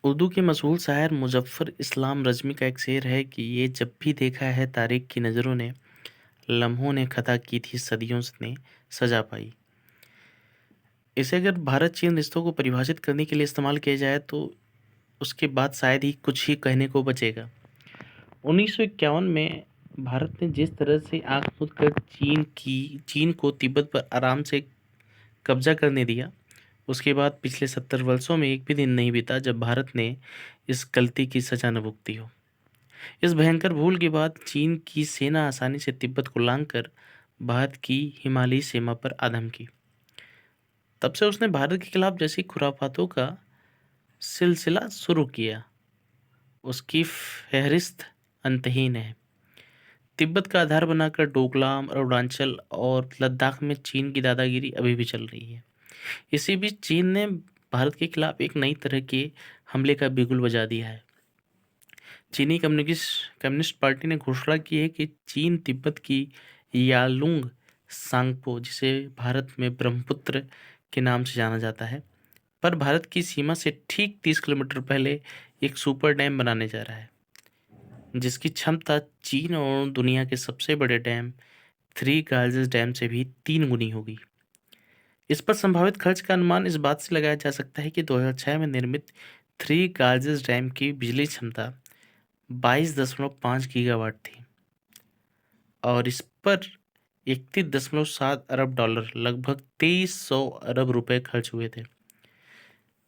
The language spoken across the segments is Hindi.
उर्दू के मशहूर शायर मुज़फ़्फ़र इस्लाम रज़्वी का एक शेर है कि ये जब भी देखा है तारीख़ की नज़रों ने, लम्हों ने ख़ता की थी सदियों ने सज़ा पाई। इसे अगर भारत-चीन रिश्तों को परिभाषित करने के लिए इस्तेमाल किया जाए तो उसके बाद शायद ही कुछ ही कहने को बचेगा। 1951 में भारत ने जिस तरह से आँख मूंद कर चीन को तिब्बत पर आराम से कब्ज़ा करने दिया, उसके बाद पिछले 70 वर्षों में एक भी दिन नहीं बीता जब भारत ने इस गलती की सज़ा न भुगती हो। इस भयंकर भूल के बाद चीन की सेना आसानी से तिब्बत को लांघकर भारत की हिमालयी सीमा पर आदम की। तब से उसने भारत के खिलाफ जैसी खुराफातों का सिलसिला शुरू किया, उसकी फहरिस्त अंतहीन है। तिब्बत का आधार बनाकर डोकलाम, अरुणाचल और लद्दाख में चीन की दादागिरी अभी भी चल रही है। इसी बीच चीन ने भारत के खिलाफ एक नई तरह के हमले का बिगुल बजा दिया है। चीनी कम्युनिस्ट पार्टी ने घोषणा की है कि चीन तिब्बत की यालुंग सांगपो, जिसे भारत में ब्रह्मपुत्र के नाम से जाना जाता है, पर भारत की सीमा से ठीक 30 किलोमीटर पहले एक सुपर डैम बनाने जा रहा है, जिसकी क्षमता चीन और दुनिया के सबसे बड़े डैम थ्री गार्जेस डैम से भी 3 गुनी होगी। इस पर संभावित खर्च का अनुमान इस बात से लगाया जा सकता है कि 2006 में निर्मित थ्री गार्जेस डैम की बिजली क्षमता 22.5 गीगावाट थी और इस पर 31.7 अरब डॉलर, लगभग 2300 अरब रुपए खर्च हुए थे।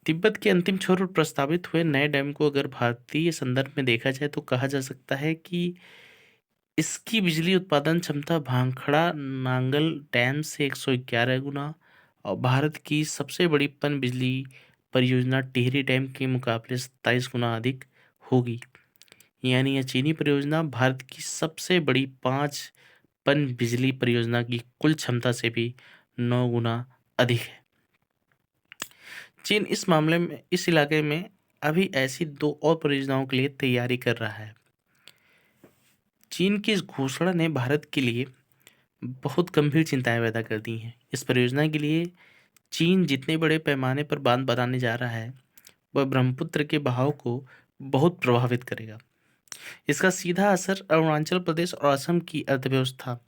तिब्बत के अंतिम छोर पर प्रस्तावित हुए नए डैम को अगर भारतीय संदर्भ में देखा जाए तो कहा जा सकता है कि इसकी बिजली उत्पादन क्षमता भांखड़ा नांगल डैम से 111 गुना और भारत की सबसे बड़ी पन बिजली परियोजना टिहरी डैम के मुकाबले 27 गुना अधिक होगी। यानी यह चीनी परियोजना भारत की सबसे बड़ी 5 पन बिजली परियोजना की कुल क्षमता से भी 9 गुना अधिक है। चीन इस इलाके में अभी ऐसी 2 और परियोजनाओं के लिए तैयारी कर रहा है। चीन की इस घोषणा ने भारत के लिए बहुत गंभीर चिंताएं पैदा कर दी हैं। इस परियोजना के लिए चीन जितने बड़े पैमाने पर बांध बनाने जा रहा है, वह ब्रह्मपुत्र के बहाव को बहुत प्रभावित करेगा। इसका सीधा असर अरुणाचल प्रदेश और असम की अर्थव्यवस्था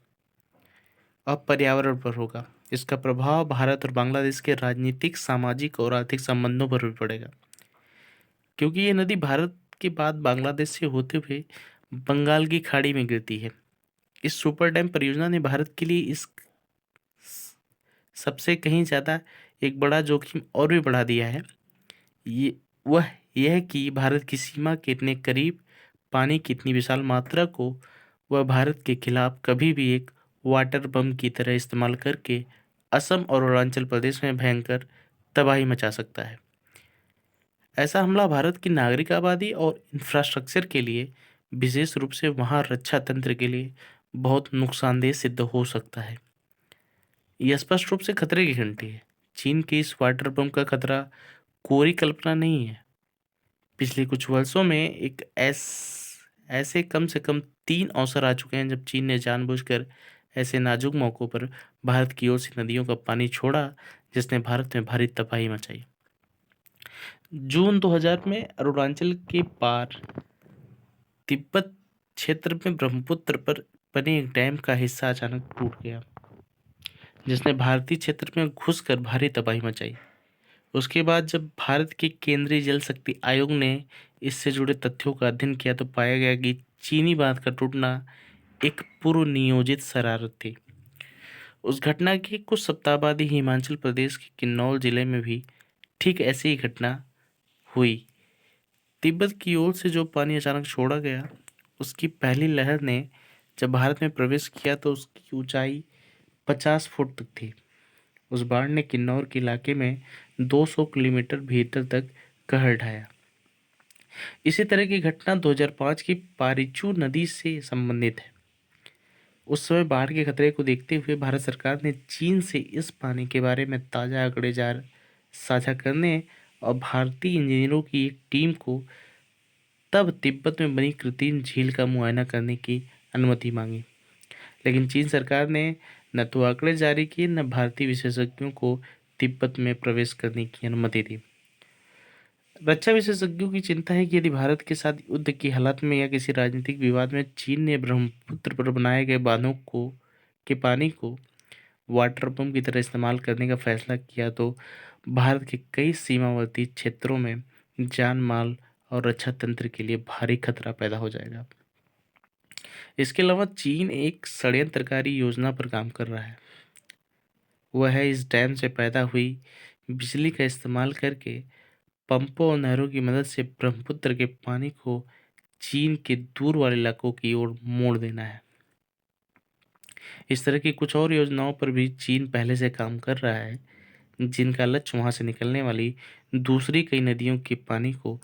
और पर्यावरण पर होगा। इसका प्रभाव भारत और बांग्लादेश के राजनीतिक, सामाजिक और आर्थिक संबंधों पर भी पड़ेगा, क्योंकि ये नदी भारत के बाद बांग्लादेश से होते हुए बंगाल की खाड़ी में गिरती है। इस सुपर डैम परियोजना ने भारत के लिए इस सबसे कहीं ज़्यादा एक बड़ा जोखिम और भी बढ़ा दिया है। ये वह यह कि भारत की सीमा के इतने करीब पानी की इतनी विशाल मात्रा को वह भारत के खिलाफ कभी भी एक वाटर बम की तरह इस्तेमाल करके असम और अरुणाचल प्रदेश में भयंकर तबाही मचा सकता है। ऐसा हमला भारत की नागरिक आबादी और इंफ्रास्ट्रक्चर के लिए, विशेष रूप से वहाँ रक्षा तंत्र के लिए बहुत नुकसानदेह सिद्ध हो सकता है। यह स्पष्ट रूप से खतरे की घंटी है। चीन के इस वाटर बम का खतरा कोरी कल्पना नहीं है। पिछले कुछ वर्षों में ऐसे कम से कम 3 अवसर आ चुके हैं जब चीन ने जानबूझकर ऐसे नाजुक मौकों पर भारत की ओर से नदियों का पानी छोड़ा, जिसने भारत में भारी तबाही मचाई। जून 2000 में अरुणाचल के पार तिब्बत क्षेत्र में ब्रह्मपुत्र पर बने एक डैम का हिस्सा अचानक टूट गया, जिसने भारतीय क्षेत्र में घुसकर भारी तबाही मचाई। उसके बाद जब भारत के केंद्रीय जल शक्ति आयोग ने इससे जुड़े तथ्यों का अध्ययन किया तो पाया गया कि चीनी बांध का टूटना एक पूर्व नियोजित शरारत थी। उस घटना के कुछ सप्ताह बाद ही हिमाचल प्रदेश के किन्नौर जिले में भी ठीक ऐसी ही घटना हुई। तिब्बत की ओर से जो पानी अचानक छोड़ा गया, उसकी पहली लहर ने जब भारत में प्रवेश किया तो उसकी ऊंचाई 50 फुट तक थी। उस बाढ़ ने किन्नौर के इलाके में 200 किलोमीटर भीतर तक कहर ढाया। इसी तरह की घटना 2005 की पारीचू नदी से संबंधित है। उस समय बाढ़ के खतरे को देखते हुए भारत सरकार ने चीन से इस पानी के बारे में ताज़ा आंकड़े साझा करने और भारतीय इंजीनियरों की एक टीम को तब तिब्बत में बनी कृत्रिम झील का मुआयना करने की अनुमति मांगी। लेकिन चीन सरकार ने न तो आंकड़े जारी किए, न भारतीय विशेषज्ञों को तिब्बत में प्रवेश करने की अनुमति दी। रक्षा विशेषज्ञों की चिंता है कि यदि भारत के साथ युद्ध की हालत में या किसी राजनीतिक विवाद में चीन ने ब्रह्मपुत्र पर बनाए गए बांधों को के पानी को वाटर पंप की तरह इस्तेमाल करने का फैसला किया तो भारत के कई सीमावर्ती क्षेत्रों में जान माल और रक्षा तंत्र के लिए भारी खतरा पैदा हो जाएगा। इसके अलावा चीन एक षड्यंत्रकारी योजना पर काम कर रहा है। वह है इस डैम से पैदा हुई बिजली का इस्तेमाल करके पंपों और नहरों की मदद से ब्रह्मपुत्र के पानी को चीन के दूर वाले इलाकों की ओर मोड़ देना है। इस तरह की कुछ और योजनाओं पर भी चीन पहले से काम कर रहा है, जिनका लक्ष्य वहां से निकलने वाली दूसरी कई नदियों के पानी को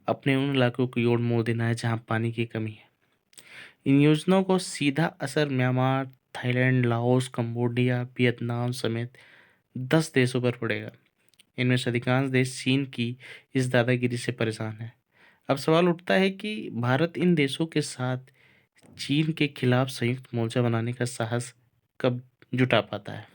अपने उन इलाकों की ओर मोड़ देना है जहां पानी की कमी है। इन योजनाओं को सीधा असर Myanmar, Thailand, Laos, Cambodia, Vietnam समेत 10 देशों पर पड़ेगा। इनमें से अधिकांश देश चीन की इस दादागिरी से परेशान हैं। अब सवाल उठता है कि भारत इन देशों के साथ चीन के खिलाफ संयुक्त मोर्चा बनाने का साहस कब जुटा पाता है।